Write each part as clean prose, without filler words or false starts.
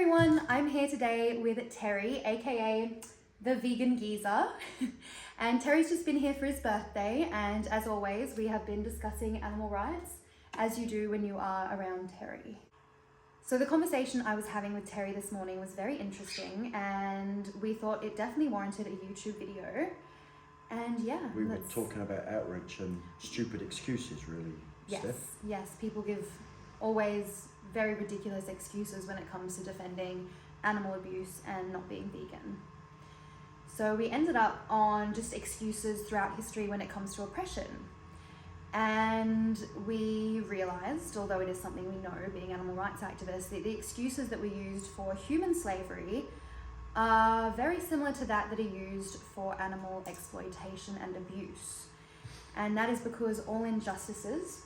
everyone, I'm here today with Terry, aka the Vegan Geezer. And Terry's just been here for his birthday, and as always, we have been discussing animal rights, as you do when you are around Terry. So the conversation I was having with Terry this morning was very interesting, and we thought it definitely warranted a YouTube video. And yeah, we were talking about outreach and stupid excuses, really. Yes, Steph? yes, people give always very ridiculous excuses when it comes to defending animal abuse and not being vegan. So we ended up on just excuses throughout history when it comes to oppression. And we realized, although it is something we know being animal rights activists, that the excuses that were used for human slavery are very similar to that are used for animal exploitation and abuse. And that is because all injustices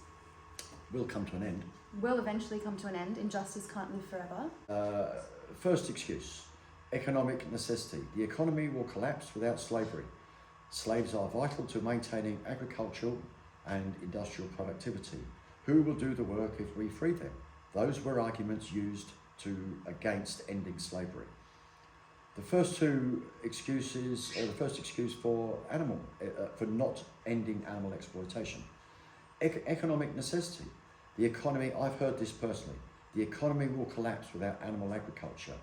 will come to an end. Will eventually come to an end. Injustice can't live forever. First excuse, economic necessity. The economy will collapse without slavery. Slaves are vital to maintaining agricultural and industrial productivity. Who will do the work if we free them? Those were arguments used against ending slavery. The first two excuses, or the first excuse for not ending animal exploitation. Economic necessity. The economy, I've heard this personally, the economy will collapse without animal agriculture.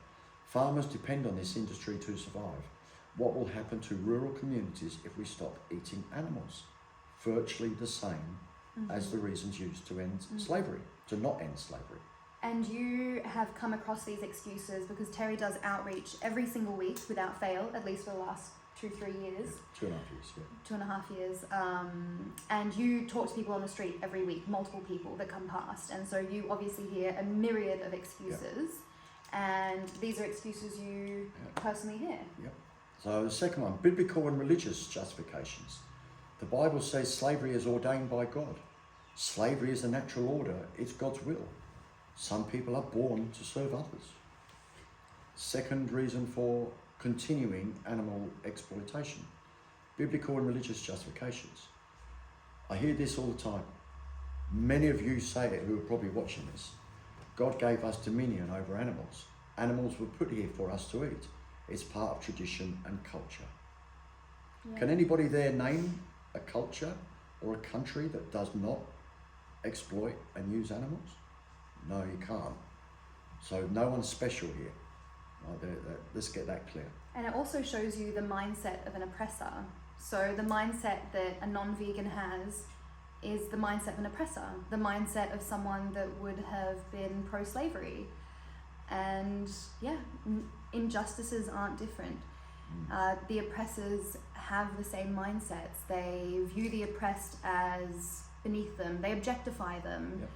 Farmers depend on this industry to survive. What will happen to rural communities if we stop eating animals? Virtually the same as the reasons used to end slavery, to not end slavery. And you have come across these excuses because Terry does outreach every single week without fail, at least for the last 2-3 years. 2.5 years, yeah. 2.5 years. And you talk to people on the street every week, multiple people that come past. And so you obviously hear a myriad of excuses. Yeah. And these are excuses you personally hear. Yep. So the second one, biblical and religious justifications. The Bible says slavery is ordained by God. Slavery is a natural order. It's God's will. Some people are born to serve others. Second reason for continuing animal exploitation. Biblical and religious justifications. I hear this all the time. Many of you say it who are probably watching this. God gave us dominion over animals. Animals were put here for us to eat. It's part of tradition and culture. Yeah. Can anybody there name a culture or a country that does not exploit and use animals? No, you can't. So no one's special here. Let's get that clear. And it also shows you the mindset of an oppressor. So the mindset that a non-vegan has is the mindset of an oppressor, the mindset of someone that would have been pro-slavery. And yeah, injustices aren't different. The oppressors have the same mindsets. They view the oppressed as beneath them. They objectify them,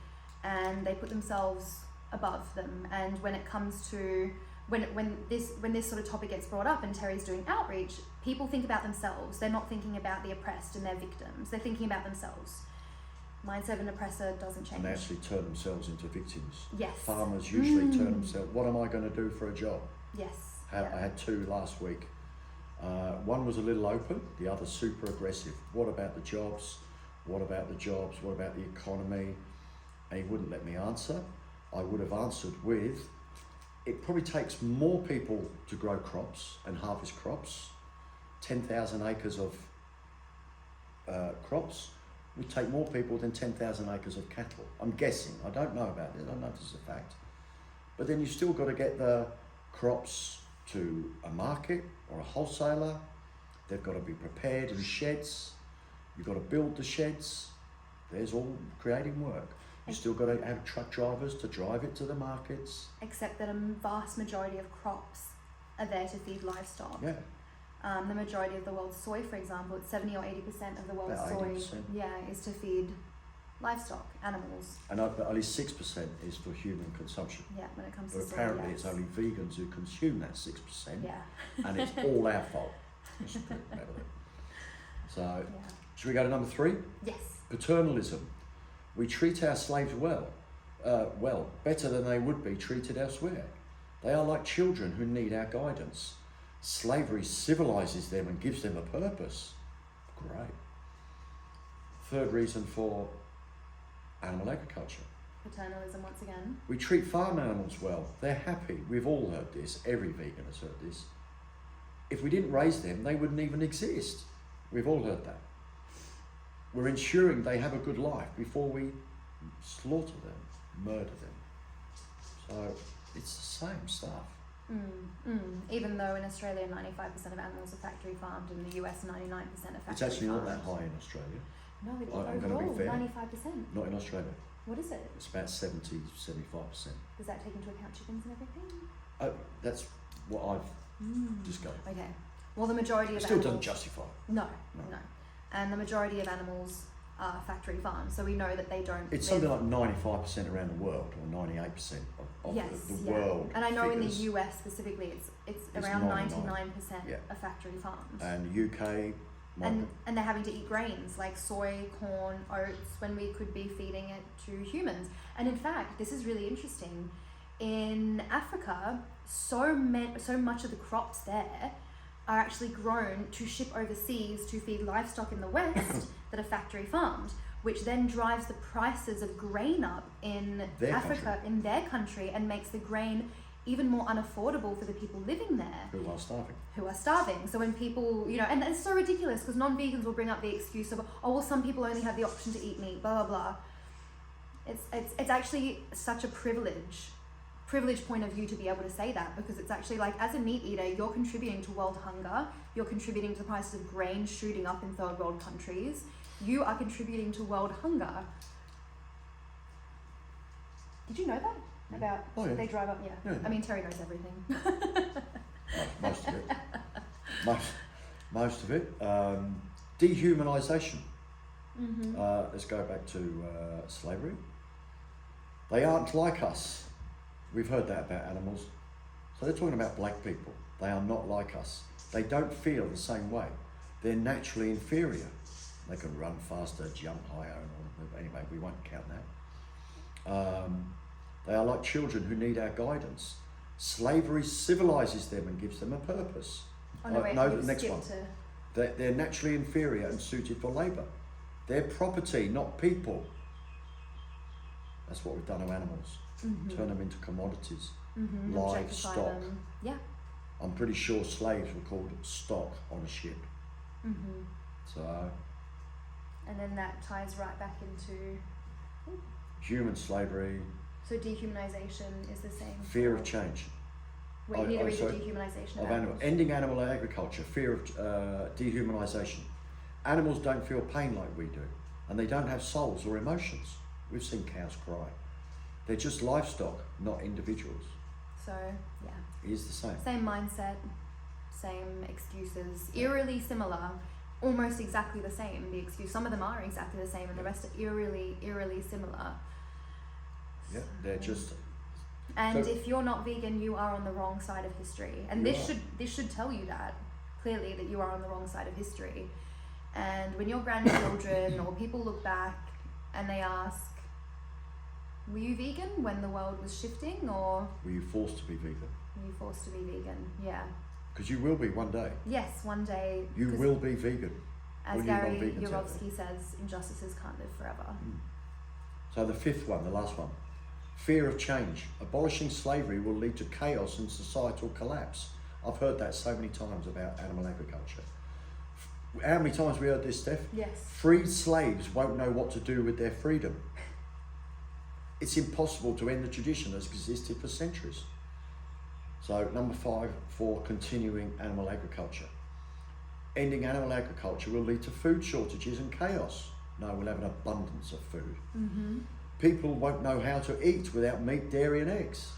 and they put themselves above them. And when it comes to when this sort of topic gets brought up and Terry's doing outreach, people think about themselves. They're not thinking about the oppressed and their victims. They're thinking about themselves. Mindset of an oppressor doesn't change. And they actually turn themselves into victims. Yes. Farmers usually turn themselves, what am I going to do for a job? Yes. I had two last week. One was a little open, the other super aggressive. What about the jobs? What about the jobs? What about the economy? And he wouldn't let me answer. I would have answered with, it probably takes more people to grow crops and harvest crops. 10,000 acres of crops would take more people than 10,000 acres of cattle. I'm guessing, I don't know about this, I don't know if this is a fact. But then you've still got to get the crops to a market or a wholesaler. They've got to be prepared in sheds. You've got to build the sheds. There's all creating work. You've still got to have truck drivers to drive it to the markets. Except that a vast majority of crops are there to feed livestock. Yeah. The majority of the world's soy, for example, it's 70 or 80% of the world's soy, is to feed livestock, animals. And only 6% is for human consumption. Yeah, when it comes but to soy. But apparently it's only vegans who consume that 6%. Yeah. And it's all our fault. So, should we go to number 3? Yes. Paternalism. We treat our slaves well, better than they would be treated elsewhere. They are like children who need our guidance. Slavery civilizes them and gives them a purpose. Great. Third reason for animal agriculture. Paternalism once again. We treat farm animals well. They're happy. We've all heard this. Every vegan has heard this. If we didn't raise them, they wouldn't even exist. We've all heard that. We're ensuring they have a good life before we slaughter them, murder them. So it's the same stuff. Even though in Australia 95% of animals are factory farmed, and in the US 99% are factory farmed. It's actually not that high in Australia. No, it is I'm gonna overall be fair. 95%. Not in Australia. What is it? It's about 70-75%. Does that take into account chickens and everything? Oh, that's what I've discovered. Okay. Well, the majority It of still animals... doesn't justify it. No. And the majority of animals are factory farmed, so we know that they don't It's live... something like 95% around the world, or 98% of the world. And I know figures. in the US specifically, it's It's around 99%, 99% are factory farmed. And the UK... And they're having to eat grains like soy, corn, oats, when we could be feeding it to humans. And in fact, this is really interesting. In Africa, so much of the crops there are actually grown to ship overseas to feed livestock in the West that are factory farmed, which then drives the prices of grain up in in their country, and makes the grain even more unaffordable for the people living there. Who are starving. So when people, and it's so ridiculous because non-vegans will bring up the excuse of, oh, well, some people only have the option to eat meat, blah, blah, blah. It's actually such a privilege point of view to be able to say that, because it's actually like, as a meat eater, you're contributing to world hunger, you're contributing to the prices of grain shooting up in third world countries, you are contributing to world hunger. Did you know that? About they drive up, yeah. I mean, Terry knows everything. Most of it. Most of it. Dehumanization. Let's go back to slavery. They aren't like us. We've heard that about animals. So they're talking about black people. They are not like us. They don't feel the same way. They're naturally inferior. They can run faster, jump higher, and all of that. Anyway, we won't count that. They are like children who need our guidance. Slavery civilises them and gives them a purpose. The next one. They're naturally inferior and suited for labour. They're property, not people. That's what we've done to animals. Turn them into commodities, livestock. Yeah. I'm pretty sure slaves were called stock on a ship. So. And then that ties right back into human slavery. So dehumanization is the same. Fear of change. Wait, you need to read the dehumanization of animals. Ending animal agriculture. Fear of dehumanization. Animals don't feel pain like we do, and they don't have souls or emotions. We've seen cows cry. They're just livestock, not individuals. So, yeah. It is the same. Same mindset, same excuses, eerily similar, almost exactly the same. The excuse, some of them are exactly the same, and the rest are eerily similar. Yeah, they're just. And if you're not vegan, you are on the wrong side of history. And this should tell you that clearly, that you are on the wrong side of history. And when your grandchildren or people look back and they ask, were you vegan when the world was shifting, or were you forced to be vegan? Were you forced to be vegan? Yeah. Because you will be one day. Yes, one day. You will be vegan. As Gary Yourofsky says, injustices can't live forever. So the fifth one, the last one. Fear of change. Abolishing slavery will lead to chaos and societal collapse. I've heard that so many times about animal agriculture. How many times we heard this, Steph? Yes. Freed slaves won't know what to do with their freedom. It's impossible to end the tradition that's existed for centuries. So number 5, for continuing animal agriculture. Ending animal agriculture will lead to food shortages and chaos. No, we'll have an abundance of food. People won't know how to eat without meat, dairy and eggs.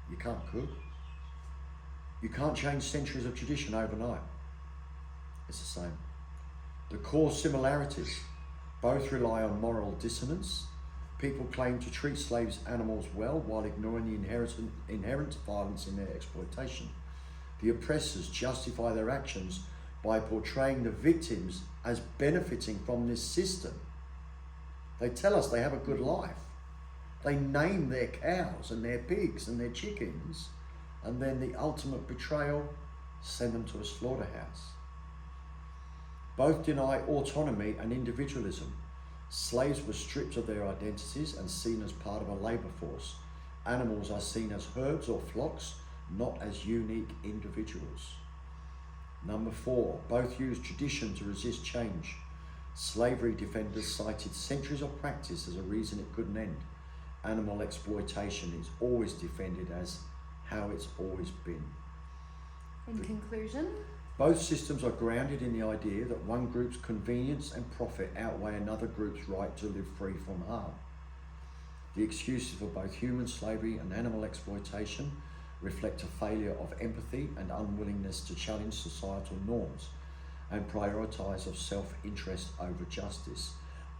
You can't cook. You can't change centuries of tradition overnight. It's the same. The core similarities, both rely on moral dissonance. People claim to treat slaves animals well while ignoring the inherent violence in their exploitation. The oppressors justify their actions by portraying the victims as benefiting from this system. They tell us they have a good life. They name their cows and their pigs and their chickens, and then the ultimate betrayal, send them to a slaughterhouse. Both deny autonomy and individualism. Slaves were stripped of their identities and seen as part of a labour force. Animals are seen as herds or flocks, not as unique individuals. Number 4, both used tradition to resist change. Slavery defenders cited centuries of practice as a reason it couldn't end. Animal exploitation is always defended as how it's always been. In conclusion, both systems are grounded in the idea that one group's convenience and profit outweigh another group's right to live free from harm. The excuses for both human slavery and animal exploitation reflect a failure of empathy and unwillingness to challenge societal norms and prioritise of self-interest over justice.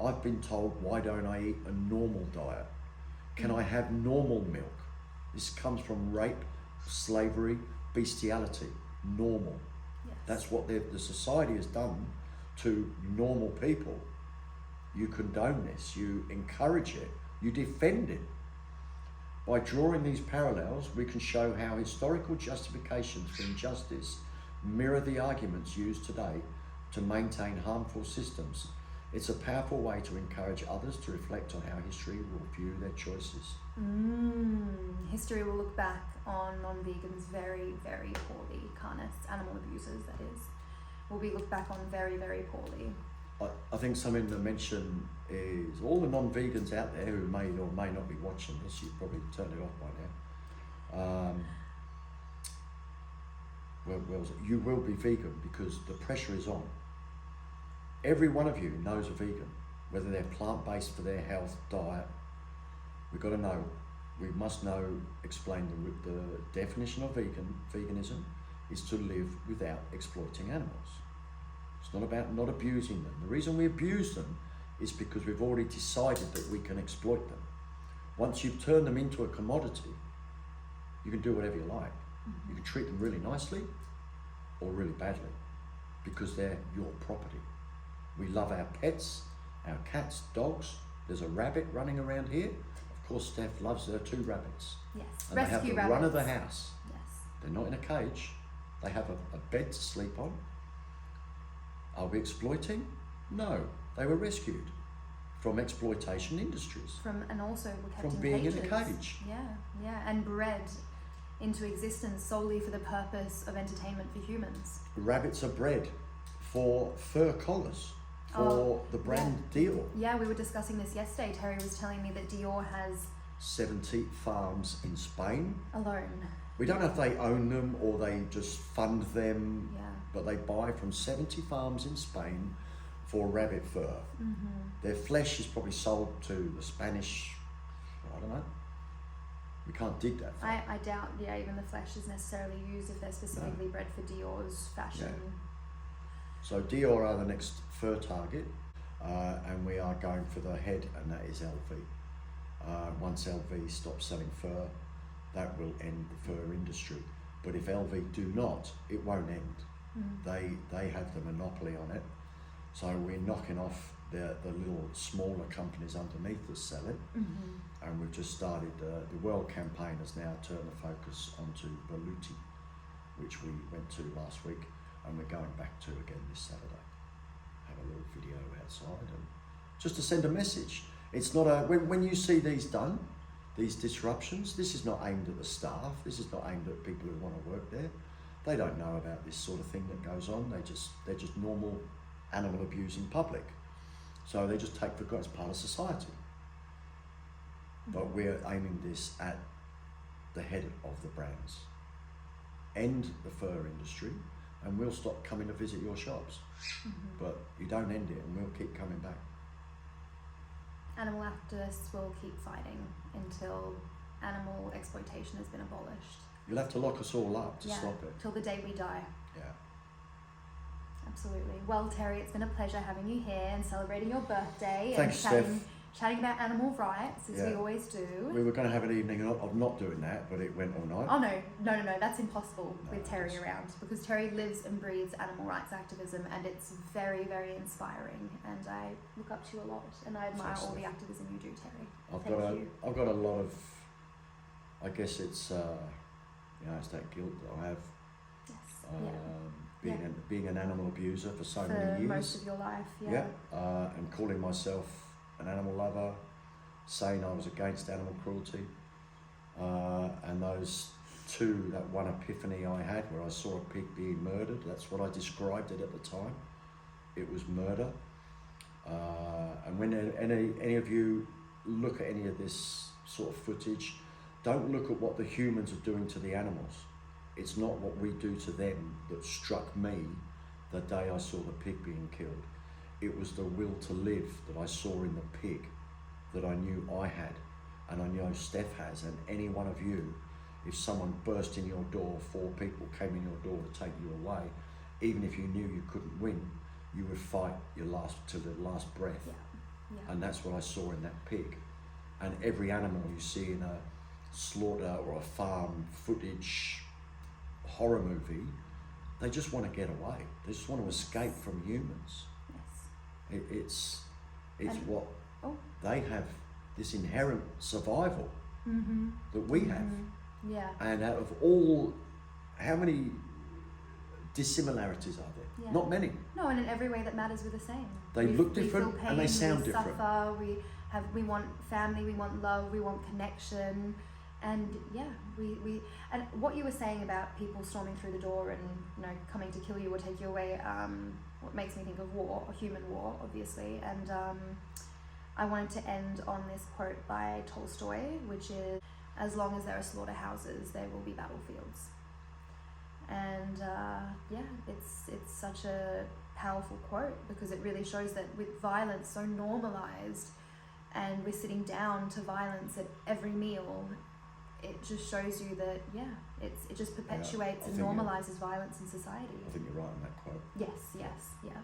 I've been told, why don't I eat a normal diet? Can I have normal milk? This comes from rape, slavery, bestiality, normal. yes. That's what the society has done to normal people. You condone this, you encourage it, you defend it. By drawing these parallels, we can show how historical justifications for injustice mirror the arguments used today to maintain harmful systems. It's a powerful way to encourage others to reflect on how history will view their choices. History will look back on non-vegans very, very poorly. Carnists, animal abusers, that is, will be looked back on very, very poorly. I think something to mention is all the non-vegans out there who may or may not be watching this, you've probably turned it off by now. Well, you will be vegan because the pressure is on. Every one of you knows a vegan, whether they're plant-based for their health, diet. We've got to know, we must know, explain the definition of veganism is to live without exploiting animals. It's not about not abusing them. The reason we abuse them is because we've already decided that we can exploit them. Once you've turned them into a commodity, you can do whatever you like. You can treat them really nicely or really badly because they're your property. We love our pets, our cats, dogs. There's a rabbit running around here. Of course, Steph loves her 2 rabbits. Yes, And rescue they have the rabbits. run of the house. Yes. They're not in a cage. They have a bed to sleep on. Are we exploiting? No, they were rescued from exploitation industries. And also were kept From in being cages. in a cage. Yeah, and bred into existence solely for the purpose of entertainment for humans. Rabbits are bred for fur collars, for the brand Dior. Yeah, we were discussing this yesterday. Terry was telling me that Dior has 70 farms in Spain. alone. We don't know if they own them or they just fund them, Yeah. but they buy from 70 farms in Spain for rabbit fur. Their flesh is probably sold to the Spanish, I don't know. We can't dig that far. I doubt, even the flesh is necessarily used if they're specifically bred for Dior's fashion. So Dior are the next fur target, and we are going for the head, and that is LV. Once LV stops selling fur, that will end the fur industry. But if LV do not, it won't end. They have the monopoly on it. So we're knocking off the little smaller companies underneath that sell it. And we've just started, the World campaign has now turned the focus onto Baluti, which we went to last week, and we're going back to again this Saturday. Have a little video outside, and just to send a message. It's not when you see these done, these disruptions, this is not aimed at the staff, this is not aimed at people who want to work there. They don't know about this sort of thing that goes on. They're just normal animal abusing public. So they just take for granted it's part of society. But we're aiming this at the head of the brands. End the fur industry, and we'll stop coming to visit your shops. But you don't end it, and we'll keep coming back. Animal activists will keep fighting until animal exploitation has been abolished. You'll have to lock us all up to stop it. Till the day we die. Yeah. Absolutely. Well, Terry, it's been a pleasure having you here and celebrating your birthday. Thanks, and chatting about animal rights, as we Yeah. always do. We were going to have an evening of not doing that, but it went all night. Oh no, that's impossible No, with Terry it's- around, because Terry lives and breathes animal rights activism, and it's very, very inspiring, and I look up to you a lot, and I admire all the activism you do, Terry. I've got a lot of, I guess it's, it's that guilt that I have, Yes. being an animal abuser for so For many years. most of your life, And calling myself an animal lover, saying I was against animal cruelty. And those two, that one epiphany I had where I saw a pig being murdered, that's what I described it at the time. It was murder. And when any of you look at any of this sort of footage, don't look at what the humans are doing to the animals. It's not what we do to them that struck me the day I saw the pig being killed. It was the will to live that I saw in the pig that I knew I had, and I know Steph has, and any one of you, if someone burst in your door, 4 people came in your door to take you away, even if you knew you couldn't win, you would fight to the last breath. Yeah. And that's what I saw in that pig. And every animal you see in a slaughter or a farm footage horror movie, they just want to get away. They just want to escape from humans. Yes. It's what they have, this inherent survival Mm-hmm. that we have. Mm-hmm. Yeah. And out of all, how many dissimilarities are there? Yeah. Not many. No, and in every way that matters, we're the same. They look different we feel pain, and they sound we different. Suffer, we want family, we want love, we want connection, and yeah, we and what you were saying about people storming through the door and coming to kill you or take you away, what makes me think of war, a human war, obviously, and I wanted to end on this quote by Tolstoy, which is, "As long as there are slaughterhouses, there will be battlefields." And it's such a powerful quote because it really shows that with violence so normalized, and we're sitting down to violence at every meal, it just shows you that it just perpetuates and normalizes violence in society. I think you're right on that quote. Yes, yeah.